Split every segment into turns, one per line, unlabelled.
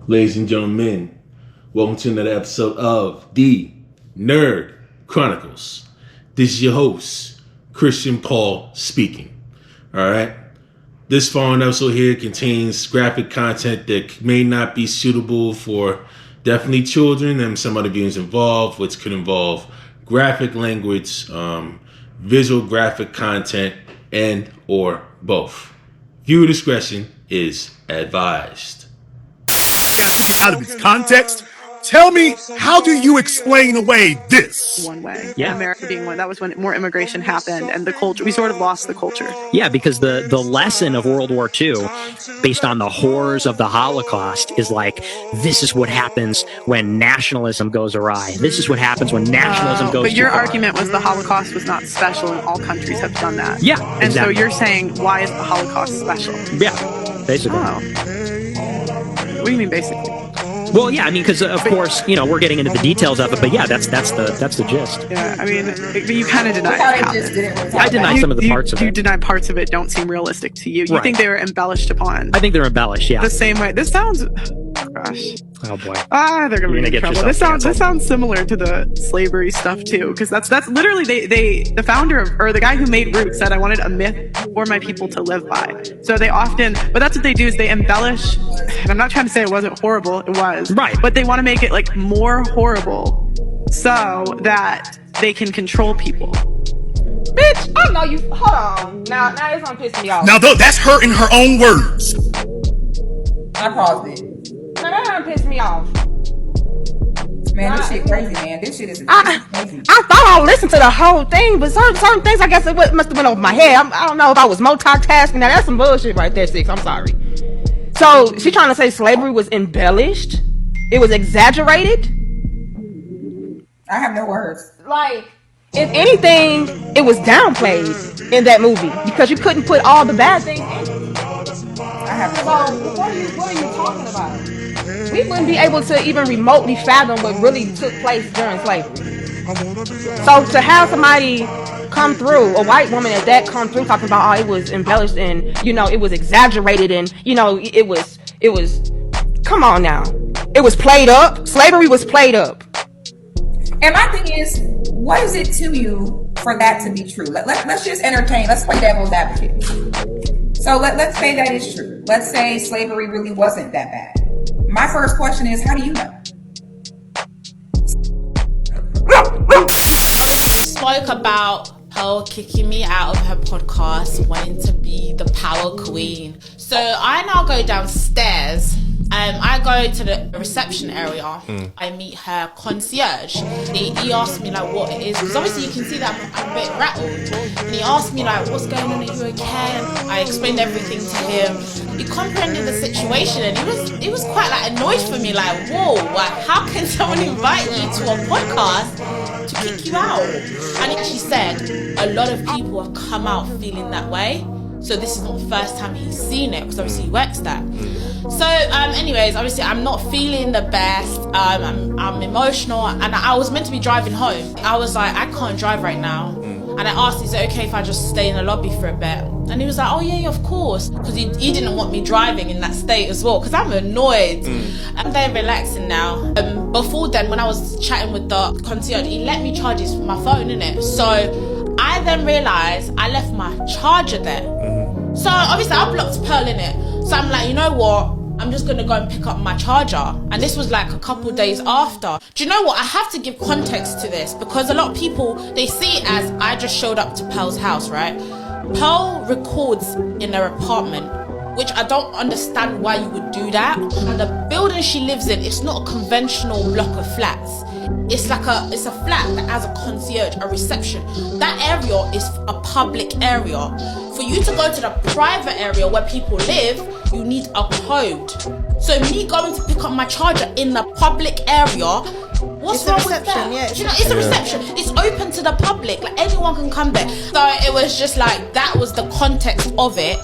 Ladies and gentlemen, welcome to another episode of The Nerd Chronicles. This is your host, Christian Paul speaking. Alright? This following episode here contains graphic content that may not be suitable for definitely children and some other viewers involved, which could involve graphic language, visual graphic content, and or both. Viewer discretion is advised.
Out of its context. Tell me, how do you explain away this?
One way.
Yeah.
America being one. That was when more immigration happened and the culture, we sort of lost the culture.
Yeah, because the lesson of World War II, based on the horrors of the Holocaust, is like, this is what happens when nationalism goes awry. This is what happens when nationalism goes
But your
too far.
argument was the Holocaust was not special and all countries have done that.
Yeah,
And
exactly.
so you're saying, why is the Holocaust special?
Yeah, basically.
Oh. What do you mean, basically?
Well, yeah, I mean, because of course, you know, we're getting into the details of it, but yeah, that's the gist.
Yeah, I mean, but you kind of deny it happened.
I deny some of the parts of
You
it.
deny parts of it don't seem realistic to you. You
Right.
think they were embellished upon.
I think they're embellished. Yeah.
The same way. This sounds. Oh, gosh.
Oh boy.
They're gonna be in trouble. This sounds similar to the slavery stuff too, because that's literally the founder of, or the guy who made Roots said, I wanted a myth for my people to live by. So they often, but that's what they do is they embellish. And I'm not trying to say it wasn't horrible, it was.
Right.
But they want to make it like more horrible so that they can control people.
Bitch, I know you. Hold on. Now it's gonna piss me off.
Now, that's her in her own words.
I paused it. Now that done piss me off.
Man, this shit crazy, man. This shit is crazy.
I thought I listened to the whole thing, but certain things, I guess it must have went over my head. I don't know if I was multitasking. Now that's some bullshit right there, Six. I'm sorry. So she trying to say slavery was embellished? It was exaggerated?
I have no words.
Like, if anything, it was downplayed in that movie because you couldn't put all the bad things in.
I have no words.
What are you talking about? We wouldn't be able to even remotely fathom what really took place during slavery. So to have somebody come through, a white woman at that, come through talking about, it was embellished and, you know, it was exaggerated and, you know, it was, come on now. It was played up. Slavery was played up.
And my thing is, what is it to you for that to be true? Let's just entertain. Let's play devil's advocate. So let's say that is true. Let's say slavery really wasn't that bad. My first question is, how do you know?
Spoke about Pearl kicking me out of her podcast, wanting to be the power queen. So I now go downstairs. I go to the reception area. I meet her concierge. He asked me like what it is, because obviously you can see that I'm a bit rattled. And he asked me like, what's going on, are you okay? And I explained everything to him. He comprehended the situation, and he was quite like annoyed for me, like, whoa, like, how can someone invite you to a podcast to kick you out? And she said a lot of people have come out feeling that way. So this is not the first time he's seen it, because obviously he works there. So anyways, obviously I'm not feeling the best. I'm emotional, and I was meant to be driving home. I was like, I can't drive right now. And I asked, is it okay if I just stay in the lobby for a bit? And he was like, oh yeah, of course. Because he didn't want me driving in that state as well, because I'm annoyed. I'm very relaxing now. Before then, when I was chatting with the concierge, he let me charge my phone, innit? So I then realised I left my charger there. So obviously I blocked Pearl in it. So I'm like, you know what? I'm just going to go and pick up my charger. And this was like a couple days after. Do you know what? I have to give context to this, because a lot of people, they see it as I just showed up to Pearl's house, right? Pearl records in her apartment, which I don't understand why you would do that. And the building she lives in, it's not a conventional block of flats. It's a flat that has a concierge, a reception. That area is a public area. For you to go to the private area where people live, you need a code. So me going to pick up my charger in the public area, what's wrong with that?
Yeah.
You know, it's a reception. It's open to the public. Like anyone can come there. So it was just like, that was the context of it.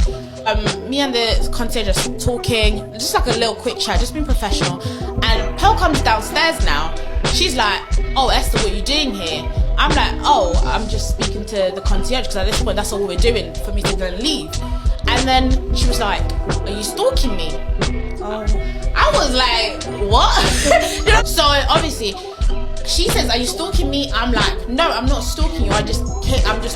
Me and the concierge just talking, just like a little quick chat, just being professional. And Pearl comes downstairs now. She's like, oh, Esther, what are you doing here? I'm like, oh, I'm just speaking to the concierge, because at this point, that's all we're doing for me to then leave. And then she was like, are you stalking me? I was like, what? You know? So obviously, she says, are you stalking me? I'm like, no, I'm not stalking you. I'm just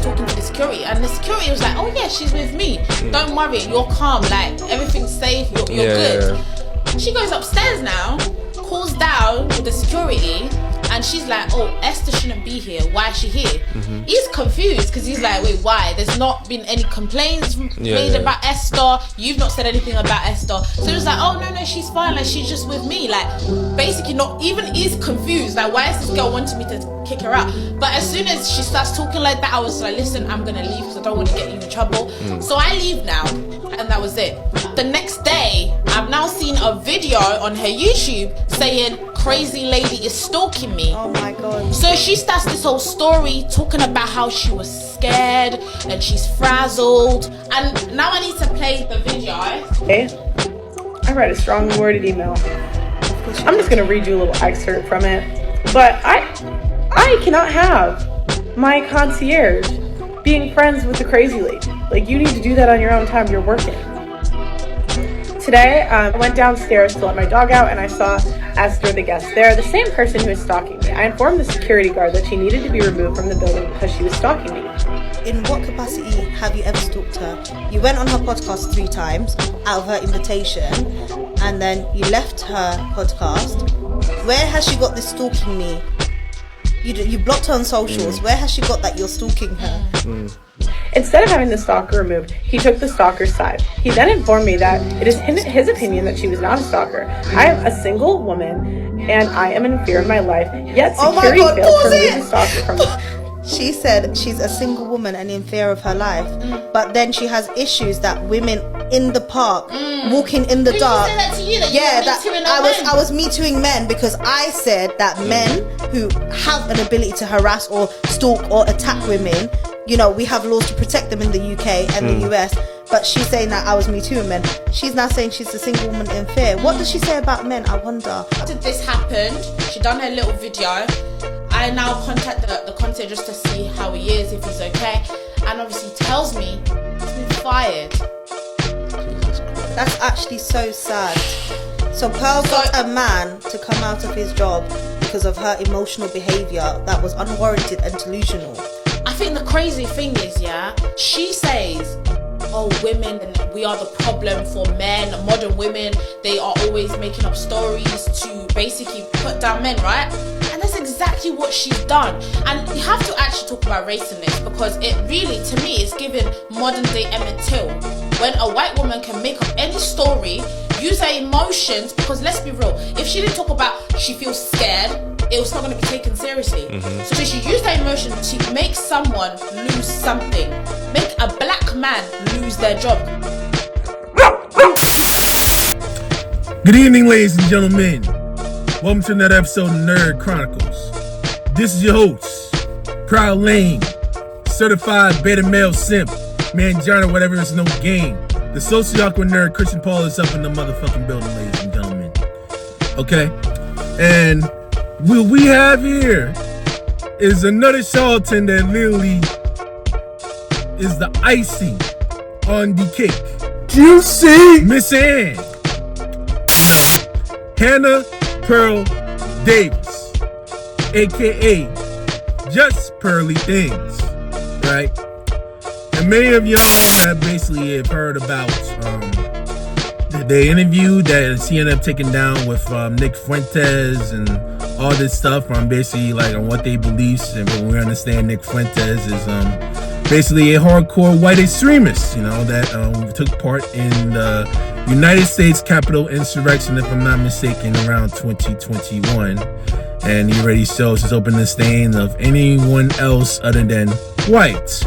talking to the security. And the security was like, oh yeah, she's with me. Don't worry, you're calm. Like, everything's safe. You're good. Yeah. She goes upstairs now, calls down with the security, and she's like, oh, Esther shouldn't be here. Why is she here? He's confused because he's like, wait, why? There's not been any complaints made about Esther. You've not said anything about Esther. So he was like, oh, no, she's fine. Like, she's just with me. Like, basically not even is confused. Like, why is this girl wanting me to kick her out? But as soon as she starts talking like that, I was like, listen, I'm going to leave because I don't want to get you in trouble. So I leave now. And that was it. The next day, I've now seen a video on her YouTube saying, crazy lady is stalking me.
Oh my God.
So she starts this whole story talking about how she was scared and she's frazzled. And now I need to play the video.
Okay. I read a strongly worded email. I'm just going to read you a little excerpt from it. But I cannot have my concierge being friends with the crazy lady. Like, you need to do that on your own time. You're working. Today, I went downstairs to let my dog out, and I saw Esther, the guest there, the same person who was stalking me. I informed the security guard that she needed to be removed from the building because she was stalking me.
In what capacity have you ever stalked her? You went on her podcast 3 times out of her invitation, and then you left her podcast. Where has she got this stalking me? You blocked her on socials. Where has she got that you're stalking her?
Instead of having the stalker removed, he took the stalker's side. He then informed me that it is his opinion that she was not a stalker. I am a single woman, and I am in fear of my life, yet security failed to remove the stalker from me.
She said she's a single woman and in fear of her life, but then she has issues that women in the park, walking in the dark.
Did she say that to you? That
I was me tooing men because I said that men who have an ability to harass or stalk or attack women, you know, we have laws to protect them in the UK and the US. But she's saying that I was me tooing men. She's now saying she's a single woman in fear. What does she say about men? I wonder.
After this happened, she done her little video. I now contact the concierge just to see how he is, if he's okay, and obviously he tells me he's been fired.
That's actually so sad. So Pearl got a man to come out of his job because of her emotional behaviour that was unwarranted and delusional.
I think the crazy thing is, she says, oh, women, we are the problem for men, modern women, they are always making up stories to basically put down men, right? And that's exactly what she's done. And you have to actually talk about race in this, because it really, to me, is giving modern day Emmett Till. When a white woman can make up any story, use her emotions, because let's be real, if she didn't talk about she feels scared, it was not going to be taken seriously. So she used her emotion to make someone lose something, make a black man lose their job.
Good evening, ladies and gentlemen. Welcome to another episode of Nerd Chronicles. This is your host, Carolyn, certified beta male simp, manjana, whatever, it's no game. The socially awkward nerd Christian Paul is up in the motherfucking building, ladies and gentlemen. Okay? And what we have here is another charlatan that literally is the icing on the cake. Juicy! Miss Ann. Hannah Pearl Davis, aka Just Pearly Things, right? And many of y'all have basically heard about the interview that she ended up taking down with Nick Fuentes and all this stuff on basically like on what they believe. And what we understand, Nick Fuentes is basically a hardcore white extremist, you know, that took part in the United States Capitol insurrection, if I'm not mistaken, around 2021. And he already shows his open disdain of anyone else other than white.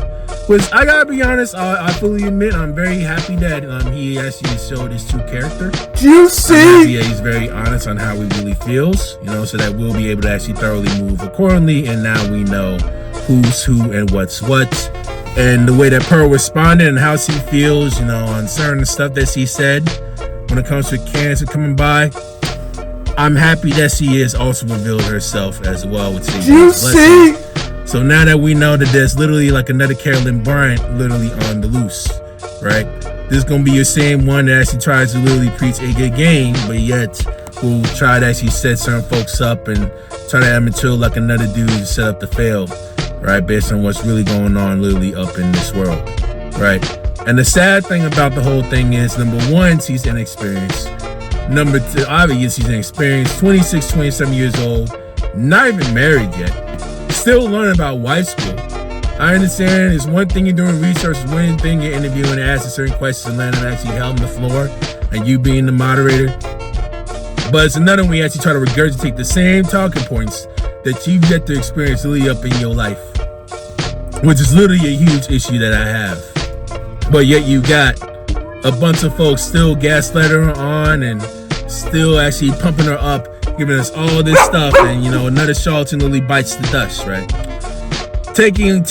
Which, I gotta be honest, I fully admit, I'm very happy that he actually showed his true character. Juicy! He's very honest on how he really feels, you know, so that we'll be able to actually thoroughly move accordingly. And now we know who's who and what's what. And the way that Pearl responded and how she feels, you know, on certain stuff that she said when it comes to cancer coming by, I'm happy that she has also revealed herself as well, which is blessing. So now that we know that there's literally like another Carolyn Bryant literally on the loose, right? This is going to be your same one that actually tries to literally preach a good game, but yet who try to actually set certain folks up and try to amateur like another dude to set up to fail, right? Based on what's really going on literally up in this world, right? And the sad thing about the whole thing is, number one, she's inexperienced. Number two, obviously she's inexperienced, 26, 27 years old, not even married yet, still learning about white school. I understand it's one thing you're doing research, it's one thing you're interviewing and asking certain questions and letting them actually held on the floor and you being the moderator. But it's another when you actually try to regurgitate the same talking points that you've yet to experience really up in your life, which is literally a huge issue that I have. But yet you got a bunch of folks still gaslighting her on and still actually pumping her up, giving us all this stuff, and another charlatan literally bites the dust, right? Taking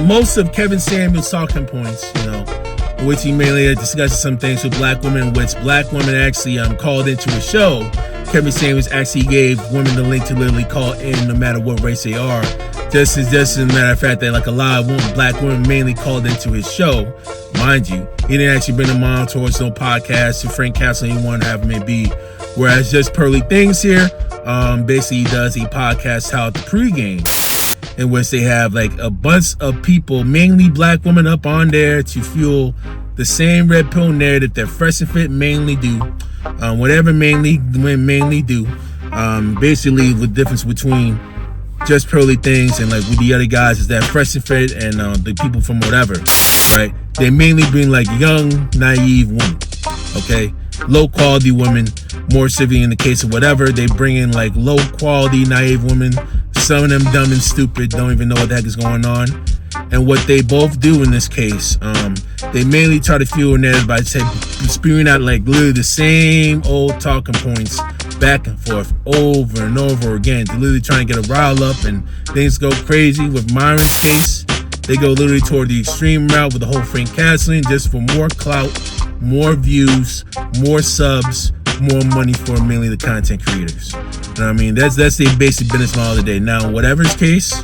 most of Kevin Samuel's talking points, in which he mainly discusses some things with black women, in which black women actually called into a show. Kevin Samuels actually gave women the link to literally call in no matter what race they are. Just as a matter of fact that like a lot of black women mainly called into his show. Mind you, he didn't actually bring them on towards no podcast to Frank Castle he wanted to have him be. Whereas Just Pearly Things here, basically he does a podcast called The Pregame, in which they have like a bunch of people, mainly black women, up on there to fuel the same red pill narrative that Fresh and Fit mainly do. Whatever mainly do. Basically the difference between Just Pearly Things and like with the other guys is that Fresh and Fit and the people from whatever, right? They mainly bring like young, naive women, okay? Low quality women, more civilly in the case of whatever. They bring in like low quality, naive women. Some of them dumb and stupid, don't even know what the heck is going on. And what they both do in this case, they mainly try to fuel a narrative by spewing out like literally the same old talking points back and forth over and over again to literally trying to get a rile up, and things go crazy. With Myron's case, they go literally toward the extreme route with the whole Frank Castling, just for more clout, more views, more subs, more money for mainly the content creators. You know what I mean? That's the basic business model today. Now, whatever's case,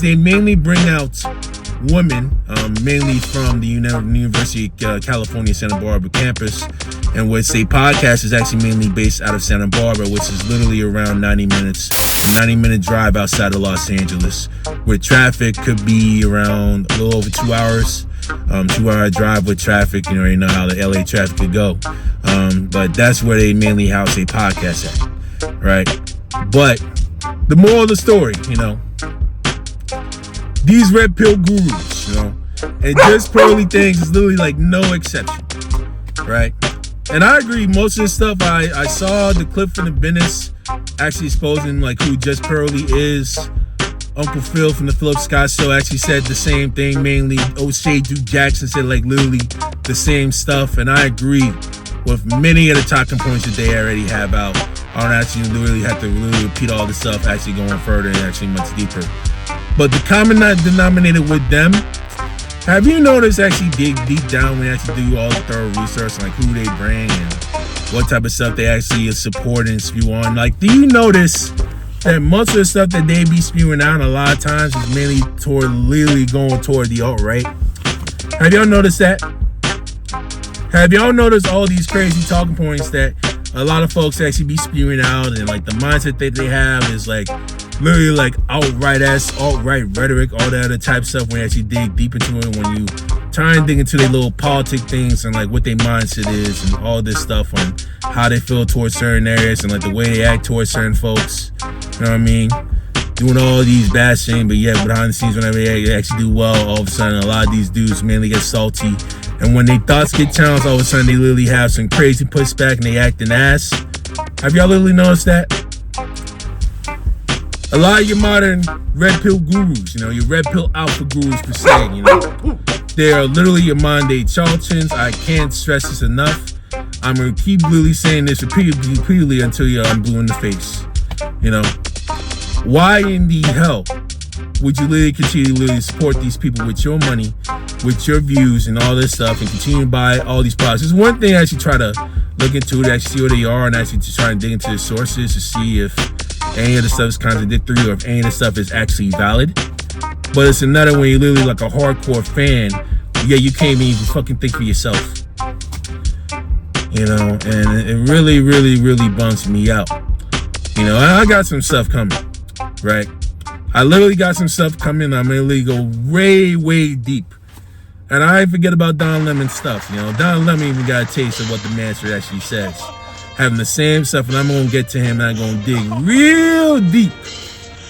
they mainly bring out women, mainly from the University of California, Santa Barbara campus, and which a podcast is actually mainly based out of Santa Barbara, which is literally around 90 minutes, a 90-minute drive outside of Los Angeles, where traffic could be around a little over 2 hours. 2-hour drive with traffic, you already know how the LA traffic could go. But that's where they mainly house a podcast at, right? But the moral of the story, these red pill gurus, and Just Pearly Things is literally like no exception, right? And I agree, most of the stuff I saw the clip from the business actually exposing like who Just Pearly is. Uncle Phil from the Philip Scott Show actually said the same thing, mainly. O'Shea Duke Jackson said like literally the same stuff, and I agree with many of the talking points that they already have out. I don't actually literally have to really repeat all the stuff actually going further and actually much deeper. But the common denominator with them, have you noticed actually dig deep down when they actually do all the thorough research, like who they bring and what type of stuff they actually support and spew on? Like, do you notice that most of the stuff that they be spewing out a lot of times is mainly literally going toward the alt-right? Have y'all noticed that? Have y'all noticed all these crazy talking points that a lot of folks actually be spewing out, and like the mindset that they have is like literally like alt-right rhetoric, all that other type of stuff when you actually dig deep into it, when you try and dig into their little politic things and like what their mindset is and all this stuff on how they feel towards certain areas and like the way they act towards certain folks. You know what I mean? Doing all these bad things, but yeah, behind the scenes, whenever they actually do well, all of a sudden, a lot of these dudes mainly get salty. And when their thoughts get challenged, all of a sudden, they literally have some crazy pushback and they act an ass. Have y'all literally noticed that? A lot of your modern red pill gurus, your red pill alpha gurus per se, they are literally your modern day charlatans. I can't stress this enough. I'm going to keep literally saying this repeatedly until I'm blue in the face. Why in the hell would you literally continue to support these people with your money, with your views and all this stuff, and continue to buy all these products? There's one thing I actually try to look into it, actually see what they are, and actually to try and dig into the sources to see if any of the stuff is contradictory or if any of the stuff is actually valid. But it's another when you're literally like a hardcore fan, yeah, you can't even fucking think for yourself. you know, and it really, really, really bums me out. You know, I got some stuff coming, right? I literally got some stuff coming. I'm literally go way deep. And I forget about Don Lemon stuff, you know. Don Lemon even got a taste of what the master actually says. Having the same stuff, and I'm going to get to him, and I'm going to dig real deep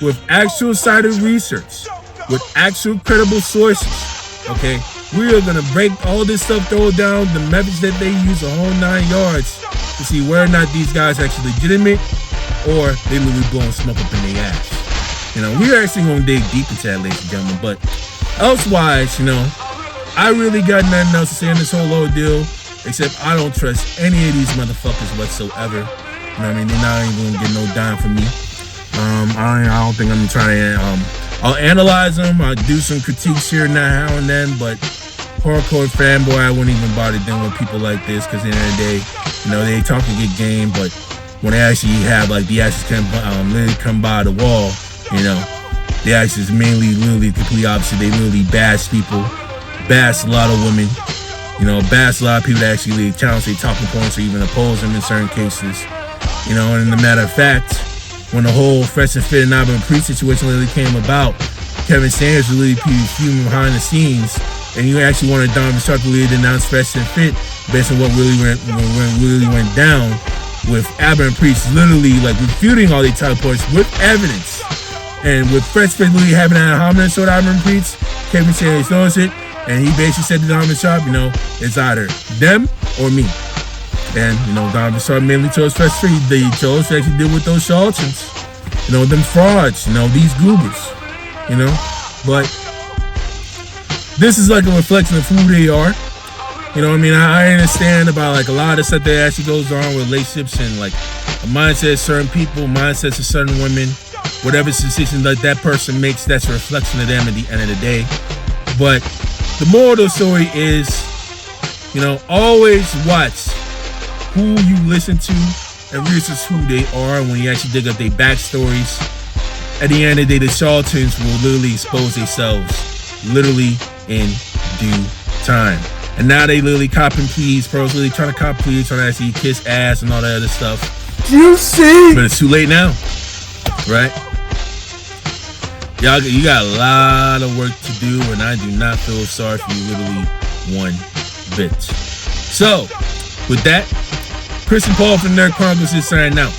with actual cited research, with actual credible sources, okay? We are going to break all this stuff, throw down the methods that they use, the whole 9 yards, to see whether or not these guys are actually legitimate or they literally blowing smoke up in their ass. You know, we're actually going to dig deep into that, ladies and gentlemen, but elsewise, you know, I really got nothing else to say in this whole ordeal, except I don't trust any of these motherfuckers whatsoever. You know what I mean? They're not even gonna get no dime from me. I don't think I'm trying to, I'll analyze them, I'll do some critiques here now and then, but hardcore fanboy, I wouldn't even bother dealing with people like this, because at the end of the day, you know, they talk a good game, but when they actually have, like, the actions literally come by the wall, you know, the actions mainly literally the complete opposite. They literally bash people, bash a lot of women, you know, bash a lot of people that actually challenge their talking points or even oppose them in certain cases. You know, and as a matter of fact, when the whole Fresh and Fit and I've Been Preached situation really came about, Kevin Sanders really fuming behind the scenes, and you actually wanted Donovan Sharp to really denounce Fresh and Fit based on what really went down with Abba and Preach literally like refuting all these talking points with evidence. And with Fresh Fit really having an hominem sort of Abba and Preach, Kevin Sanders knows it. And he basically said to Donovan Sharp, you know, it's either them or me. And, you know, Donovan Sharp mainly chose Fresh Fit. They chose to actually deal with those charlatans. You know, them frauds, you know, these goobers. You know? But this is like a reflection of who they are. You know what I mean? I understand about like a lot of stuff that actually goes on with relationships and like a mindset of certain people, mindsets of certain women. Whatever decision that that person makes, that's a reflection of them at the end of the day. But the moral of the story is, you know, always watch who you listen to and research who they are. When you actually dig up their backstories, at the end of the day, the charlatans will literally expose themselves literally in due time. And now they literally cop and please, pros literally trying to cop please, trying to actually kiss ass and all that other stuff. You see? But it's too late now, right? Y'all, you got a lot of work to do, and I do not feel sorry for you literally one bit. So, with that, Chris and Paul from Nerd Chronicles is signing out.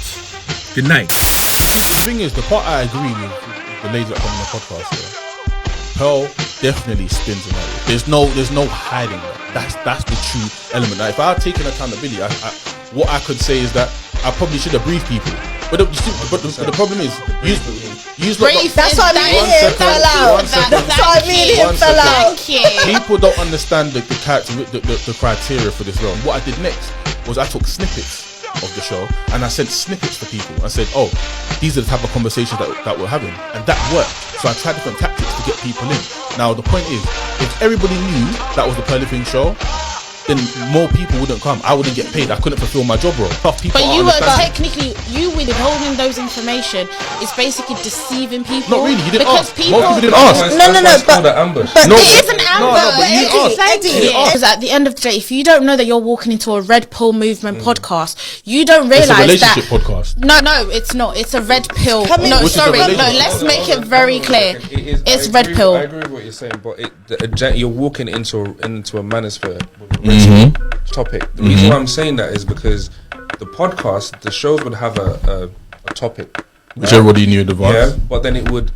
Good night.
The thing is, the part I agree with the lady that come on the podcast here, Pearl definitely spins a narrative. There's no hiding that. That's the true element. Now, if I had taken accountability, what I could say is that I probably should have briefed people. But the problem is,
that's what I mean. Him fell out. That's what I mean. Him fell out.
People don't understand the criteria for this role. What I did next was I took snippets of the show and I sent snippets to people. I said, "Oh, these are the type of conversations that we're having," and that worked. So I tried different tactics to get people in. Now the point is, if everybody knew that was the Pearly Thing show, then more people wouldn't come. I wouldn't get paid. I couldn't fulfill my job role. Tough people.
But you were technically, you withholding those information is basically deceiving people.
Not really. You didn't
because
ask.
People,
most people didn't ask.
No. But
it is an ambush.
But you asked.
Because at the end of the day, if you don't know that you're walking into a Red Pill movement podcast, you don't realize that.
It's a relationship podcast.
No, it's not. It's a Red Pill. No, sorry. No, let's make it very clear. It's Red Pill.
I agree with what you're saying, but you're walking into a manosphere topic. The reason why I'm saying that is because the podcast, the shows would have a topic,
which everybody knew in advance.
Yeah, but then it would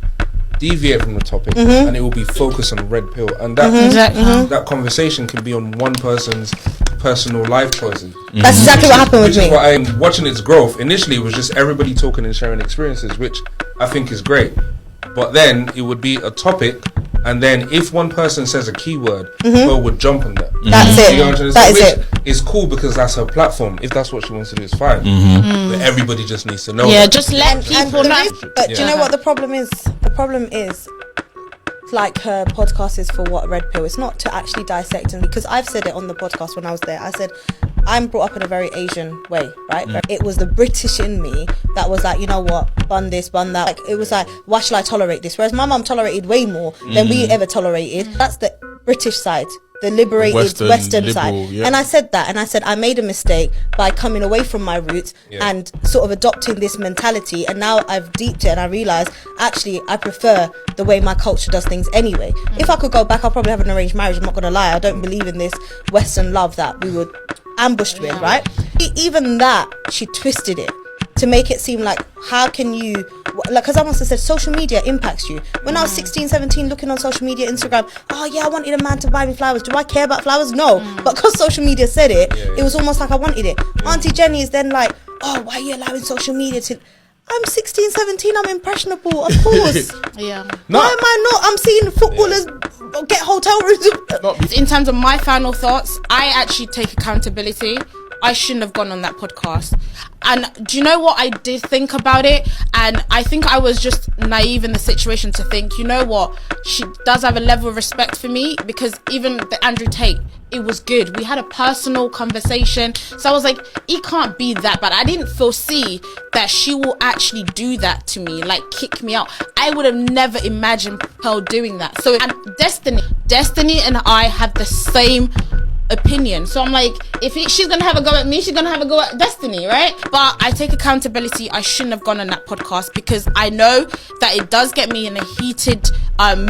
deviate from the topic and it will be focused on Red Pill, and that that conversation can be on one person's personal life choices.
That's exactly what happened with me.
Which is why I'm watching its growth. Initially, it was just everybody talking and sharing experiences, which I think is great. But then it would be a topic, and then if one person says a keyword, people would jump on that.
That's it. That is it.
It's cool because that's her platform. If that's what she wants to do, it's fine. But everybody just needs to know.
Yeah, just let people know.
But do you know what the problem is? The problem is, like, her podcast is for what Red Pill. It's not to actually dissect, and because I've said it on the podcast when I was there, I said I'm brought up in a very Asian way, right? It was the British in me that was like, you know what, bun this, bun that. Like, it was like, why should I tolerate this? Whereas my mum tolerated way more than we ever tolerated. That's the British side the liberated Western
liberal,
side.
yeah.
And I said that, and I said I made a mistake by coming away from my roots and sort of adopting this mentality, and now I've deeped it and I realised actually I prefer the way my culture does things anyway. If I could go back, I'll probably have an arranged marriage. I'm not going to lie, I don't believe in this Western love that we were ambushed with, right? Even that, she twisted it to make it seem like, how can you, like, because I must have said social media impacts you. When I was 16, 17, looking on social media, Instagram, oh yeah, I wanted a man to buy me flowers. Do I care about flowers? No. But because social media said it, it was almost like I wanted it. Auntie Jenny is then like, oh, why are you allowing social media to... I'm 16, 17, I'm impressionable, of course.
Yeah.
Why am I not? I'm seeing footballers get hotel rooms.
In terms of my final thoughts, I actually take accountability. I shouldn't have gone on that podcast. And do you know what I did think about it? And I think I was just naive in the situation to think, you know what, she does have a level of respect for me, because even the Andrew Tate, it was good. We had a personal conversation. So I was like, it can't be that bad. I didn't foresee that she will actually do that to me, like kick me out. I would have never imagined Pearl doing that. So, and Destiny and I have the same opinion. So I'm like, if she's gonna have a go at me, she's gonna have a go at Destiny, right? But I take accountability. I shouldn't have gone on that podcast, because I know that it does get me in a heated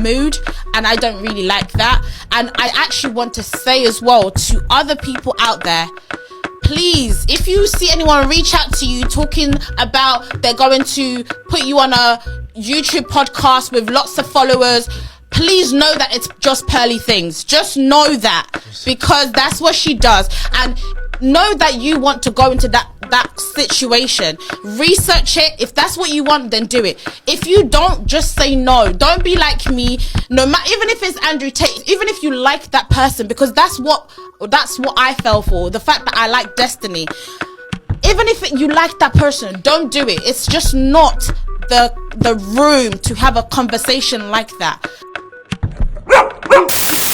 mood, and I don't really like that. And I actually want to say as well to other people out there, please, if you see anyone reach out to you talking about they're going to put you on a YouTube podcast with lots of followers, please know that it's just Pearly things. Just know that, because that's what she does. And know that you want to go into that situation. Research it. If that's what you want, then do it. If you don't, just say no. Don't be like me. No matter, even if it's Andrew Tate, even if you like that person, because that's what I fell for. The fact that I like Destiny. Even if you like that person, don't do it. It's just not the room to have a conversation like that.